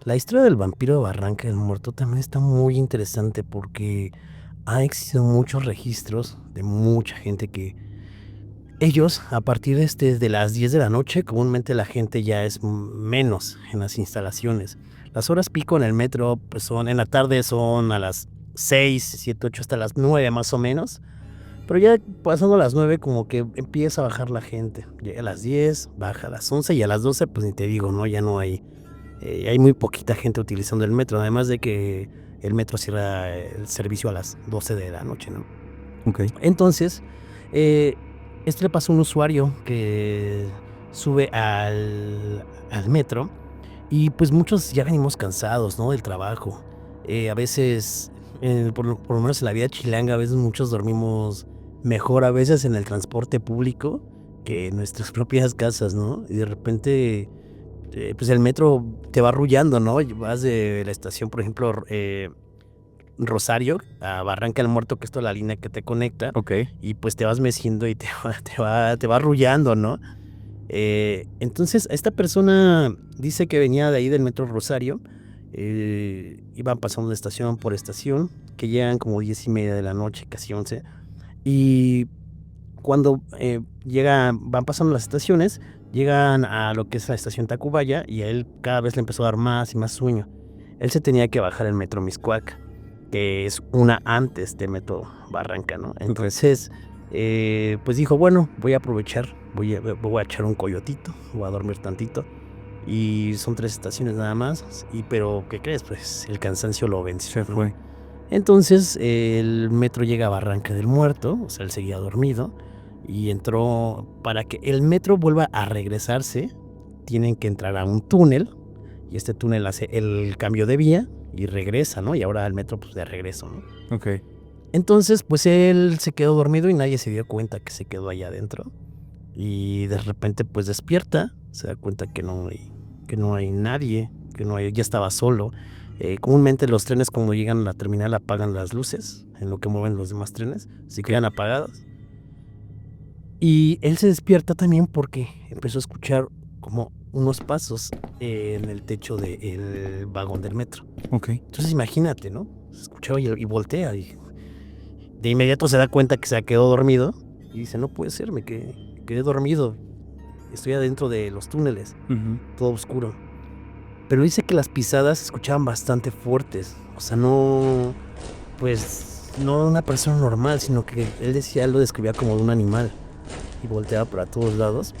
La historia del vampiro de Barranca del Muerto también está muy interesante porque ha existido muchos registros de mucha gente que ellos, a partir de las 10 de la noche, comúnmente la gente ya es menos en las instalaciones. Las horas pico en el metro, pues son en la tarde son a las 6, 7, 8 hasta las 9 más o menos. Pero ya pasando las 9 como que empieza a bajar la gente. Llega a las 10, baja a las 11 y a las 12 pues ni te digo, ¿no? Ya no hay muy poquita gente utilizando el metro, además de que el metro cierra el servicio a las 12 de la noche, ¿no? Okey. Entonces, eh, esto le pasó a un usuario que sube al metro y, pues, muchos ya venimos cansados, ¿no?, del trabajo. A veces, por lo menos en la vida chilanga, a veces muchos dormimos mejor, a veces en el transporte público que en nuestras propias casas, ¿no? Y de repente, pues, el metro te va arrullando, ¿no? Y vas de la estación, por ejemplo, Rosario a Barranca del Muerto, que es toda la línea que te conecta, Okey. y pues te vas meciendo y te va arrullando, ¿no? Entonces, esta persona dice que venía de ahí del metro Rosario, iban pasando de estación por estación, que llegan como 10:30 de la noche, casi 11, y cuando, van pasando las estaciones, llegan a lo que es la estación Tacubaya, y a él cada vez le empezó a dar más y más sueño. Él se tenía que bajar el metro Miscuac, que es una antes de metro Barranca, ¿no? Okey. Entonces, pues dijo: "Bueno, voy a aprovechar, voy a echar un coyotito, voy a dormir tantito". Y son 3 estaciones nada más, pero, ¿qué crees? Pues, el cansancio lo venció, Se ¿no? fue. Entonces, el metro llega a Barranca del Muerto, o sea, él seguía dormido, y entró para que el metro vuelva a regresarse, tienen que entrar a un túnel, y este túnel hace el cambio de vía y regresa, ¿no? Y ahora el metro, pues, de regreso, ¿no? Okey. Entonces, pues, él se quedó dormido y nadie se dio cuenta que se quedó allá adentro, y de repente, pues, despierta, se da cuenta que no hay nadie, ya estaba solo. Comúnmente los trenes cuando llegan a la terminal apagan las luces, en lo que mueven los demás trenes, se quedan apagadas. Y él se despierta también porque empezó a escuchar como unos pasos en el techo del vagón del metro. Okey. Entonces imagínate, ¿no? Se escuchaba y voltea y de inmediato se da cuenta que se quedó dormido y dice: "No puede ser, me quedé dormido, estoy adentro de los túneles, Ujú. todo oscuro". Pero dice que las pisadas se escuchaban bastante fuertes, o sea, no, pues, no de una persona normal, sino que él lo describía como de un animal, y volteaba para todos lados,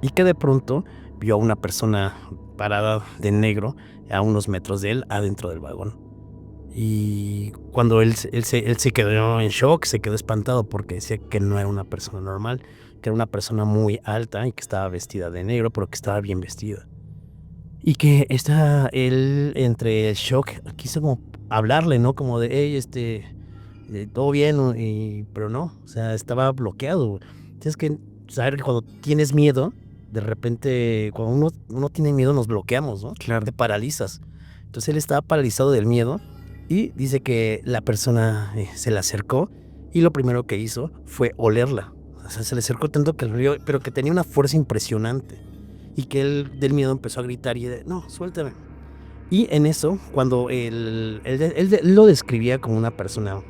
y que de pronto vio a una persona parada de negro a unos metros de él, adentro del vagón. Y cuando él se quedó en shock, se quedó espantado porque decía que no era una persona normal, que era una persona muy alta y que estaba vestida de negro, pero que estaba bien vestida. Y que él entre el shock quiso como hablarle, ¿no? Como de: "Hey, ¿todo bien?", ¿no? Pero no, o sea, estaba bloqueado. Tienes que saber que cuando tienes miedo, de repente, cuando uno tiene miedo, nos bloqueamos, ¿no? Claro. Te paralizas. Entonces, él estaba paralizado del miedo y dice que la persona, se le acercó y lo primero que hizo fue olerla. O sea, se le acercó tanto que lo olió, pero que tenía una fuerza impresionante. Y que él del miedo empezó a gritar y de: "No, suéltame". Y en eso, cuando él lo describía como una persona,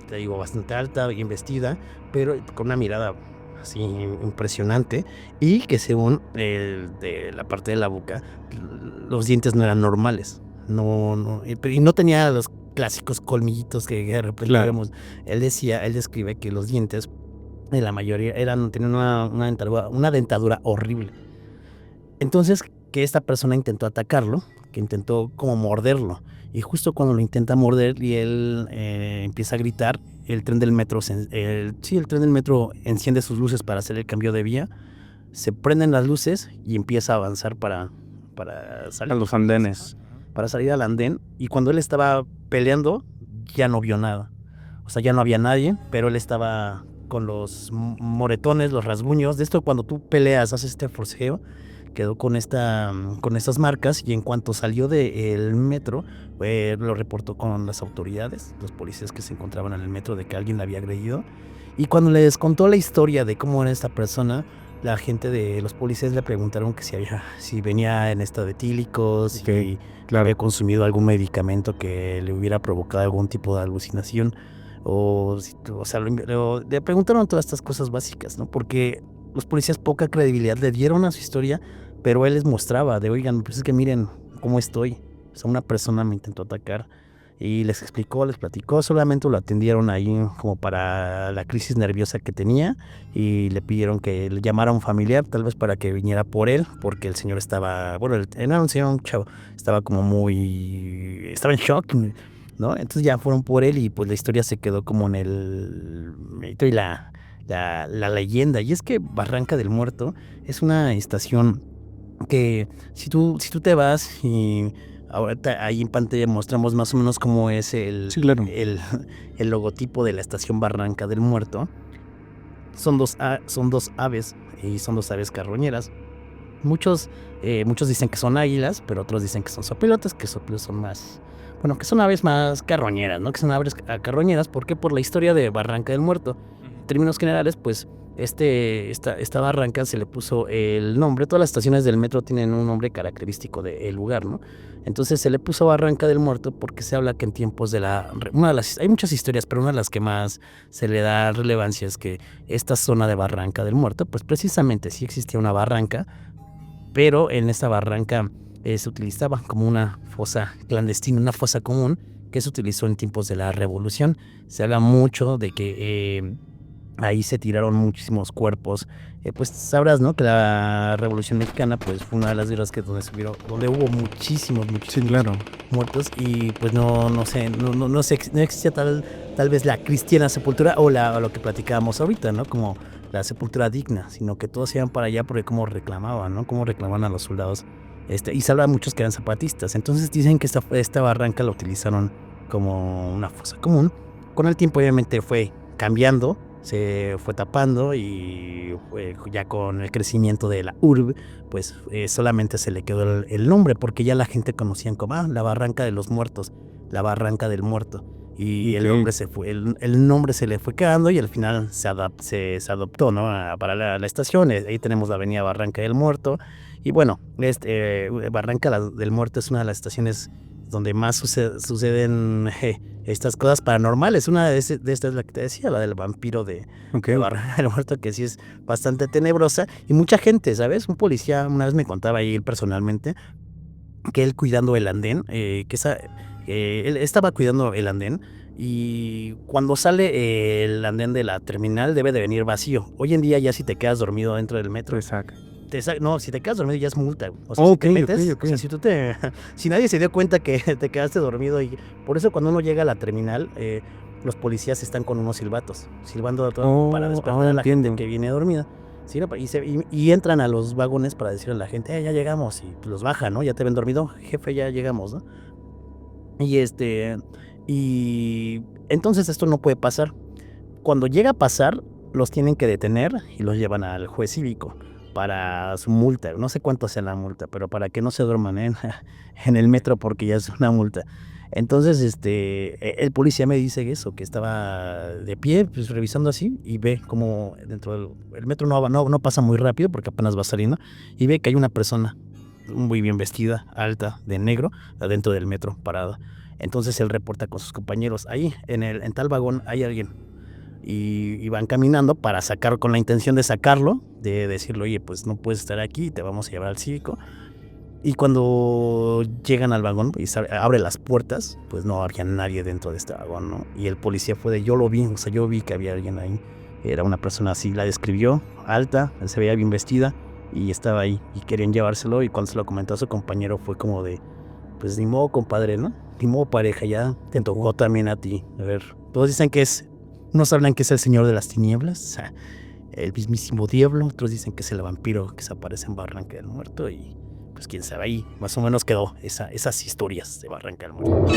te digo, bastante alta, bien vestida, pero con una mirada así impresionante, y que según de la parte de la boca, los dientes no eran normales. No, y no tenía los clásicos colmillitos que de repente Claro. vemos. Él describe que los dientes de la mayoría tenían una dentadura horrible. Entonces, que esta persona intentó atacarlo, que intentó como morderlo, y justo cuando lo intenta morder y él, empieza a gritar, el tren del metro el tren del metro enciende sus luces para hacer el cambio de vía, se prenden las luces y empieza a avanzar para A salir, los ajá, andenes. para salir al andén, y cuando él estaba peleando, ya no vio nada. O sea, ya no había nadie, pero él estaba con los moretones, los rasguños, de esto cuando tú peleas, haces este forcejeo, quedó con estas marcas y en cuanto salió del metro, lo reportó con las autoridades, los policías que se encontraban en el metro de que alguien le había agredido. Y cuando les contó la historia de cómo era esta persona, la gente de los policías le preguntaron que si venía en estado etílico, si claro. había consumido algún medicamento que le hubiera provocado algún tipo de alucinación, o sea, le preguntaron todas estas cosas básicas, ¿no? Porque los policías poca credibilidad le dieron a su historia, pero él les mostraba de, oigan, pues es que miren cómo estoy. O sea, una persona me intentó atacar y les explicó, les platicó, solamente lo atendieron ahí como para la crisis nerviosa que tenía y le pidieron que le llamara a un familiar, tal vez para que viniera por él, porque el señor estaba, bueno, era un señor, un chavo, estaba estaba en shock, ¿no? Entonces ya fueron por él y pues la historia se quedó como en el mito y la leyenda. Y es que Barranca del Muerto es una estación que si tú te vas y ahorita ahí en pantalla mostramos más o menos cómo es Sí, claro. el logotipo de la estación Barranca del Muerto. Son dos aves y son dos aves carroñeras. Muchos dicen que son águilas, pero otros dicen que son sopilotes, que sopilotes son más, bueno, que son aves más carroñeras, ¿no? Que son aves carroñeras, ¿por qué? Por la historia de Barranca del Muerto. En términos generales, pues esta barranca se le puso el nombre, todas las estaciones del metro tienen un nombre característico del lugar, ¿no? Entonces se le puso Barranca del Muerto porque se habla que en tiempos hay muchas historias, pero una de las que más se le da relevancia es que esta zona de Barranca del Muerto, pues precisamente sí existía una barranca, pero en esta barranca se utilizaba como una fosa clandestina, una fosa común que se utilizó en tiempos de la Revolución. Se habla mucho de que ahí se tiraron muchísimos cuerpos. Pues sabrás, ¿no? Que la Revolución Mexicana pues fue una de las guerras donde hubo muchísimos Sí, claro. muertos y pues no existía tal vez la cristiana sepultura o lo que platicábamos ahorita, ¿no? Como la sepultura digna, sino que todos iban para allá porque como reclamaban, ¿no? Como reclamaban a los soldados. Y se habla muchos que eran zapatistas. Entonces dicen que esta barranca la utilizaron como una fosa común. Con el tiempo obviamente fue cambiando, se fue tapando y ya con el crecimiento de la urbe, pues solamente se le quedó el nombre porque ya la gente conocían como la Barranca de los Muertos, la Barranca del Muerto. Y el nombre el nombre se le fue quedando y al final se adoptó, ¿no? Para la estación. Ahí tenemos la avenida Barranca del Muerto. Y bueno, Barranca del Muerto es una de las estaciones donde más suceden estas cosas paranormales. Una de estas es la que te decía, la del vampiro de Barranca del Muerto, que sí es bastante tenebrosa. Y mucha gente, ¿sabes? Un policía una vez me contaba ahí personalmente que él cuidando el andén, él estaba cuidando el andén y cuando sale el andén de la terminal debe de venir vacío. Hoy en día ya si te quedas dormido dentro del metro, no, si te quedas dormido ya es multa. O sea, si te metes, o sea, si nadie se dio cuenta que te quedaste dormido, y por eso cuando uno llega a la terminal, los policías están con unos silbatos, silbando a todo para despertar a la gente que viene dormida. Sí, y entran a los vagones para decirle a la gente, ya llegamos, y pues los bajan, ¿no? Ya te ven dormido, jefe, ya llegamos, ¿no? Y entonces esto no puede pasar. Cuando llega a pasar, los tienen que detener y los llevan al juez cívico para su multa. No sé cuánto sea la multa, pero para que no se duerman en el metro porque ya es una multa. Entonces, el policía me dice eso, que estaba de pie, pues revisando así, y ve como dentro del metro no pasa muy rápido porque apenas va saliendo, y ve que hay una persona muy bien vestida, alta, de negro, adentro del metro, parada. Entonces él reporta con sus compañeros, ahí en tal vagón hay alguien. Y van caminando para con la intención de sacarlo, de decirle, oye, pues no puedes estar aquí, te vamos a llevar al cívico. Y cuando llegan al vagón y abre las puertas, pues no había nadie dentro de este vagón, ¿no? Y el policía yo lo vi, o sea, yo vi que había alguien ahí. Era una persona así, la describió, alta, se veía bien vestida y estaba ahí y querían llevárselo. Y cuando se lo comentó a su compañero fue como de, pues ni modo, compadre, ¿no? Ni modo, pareja, ya te tocó también a ti. A ver, todos dicen que unos hablan que es el señor de las tinieblas, el mismísimo diablo, otros dicen que es el vampiro que se aparece en Barranca del Muerto y pues quién sabe, ahí más o menos quedó esas historias de Barranca del Muerto.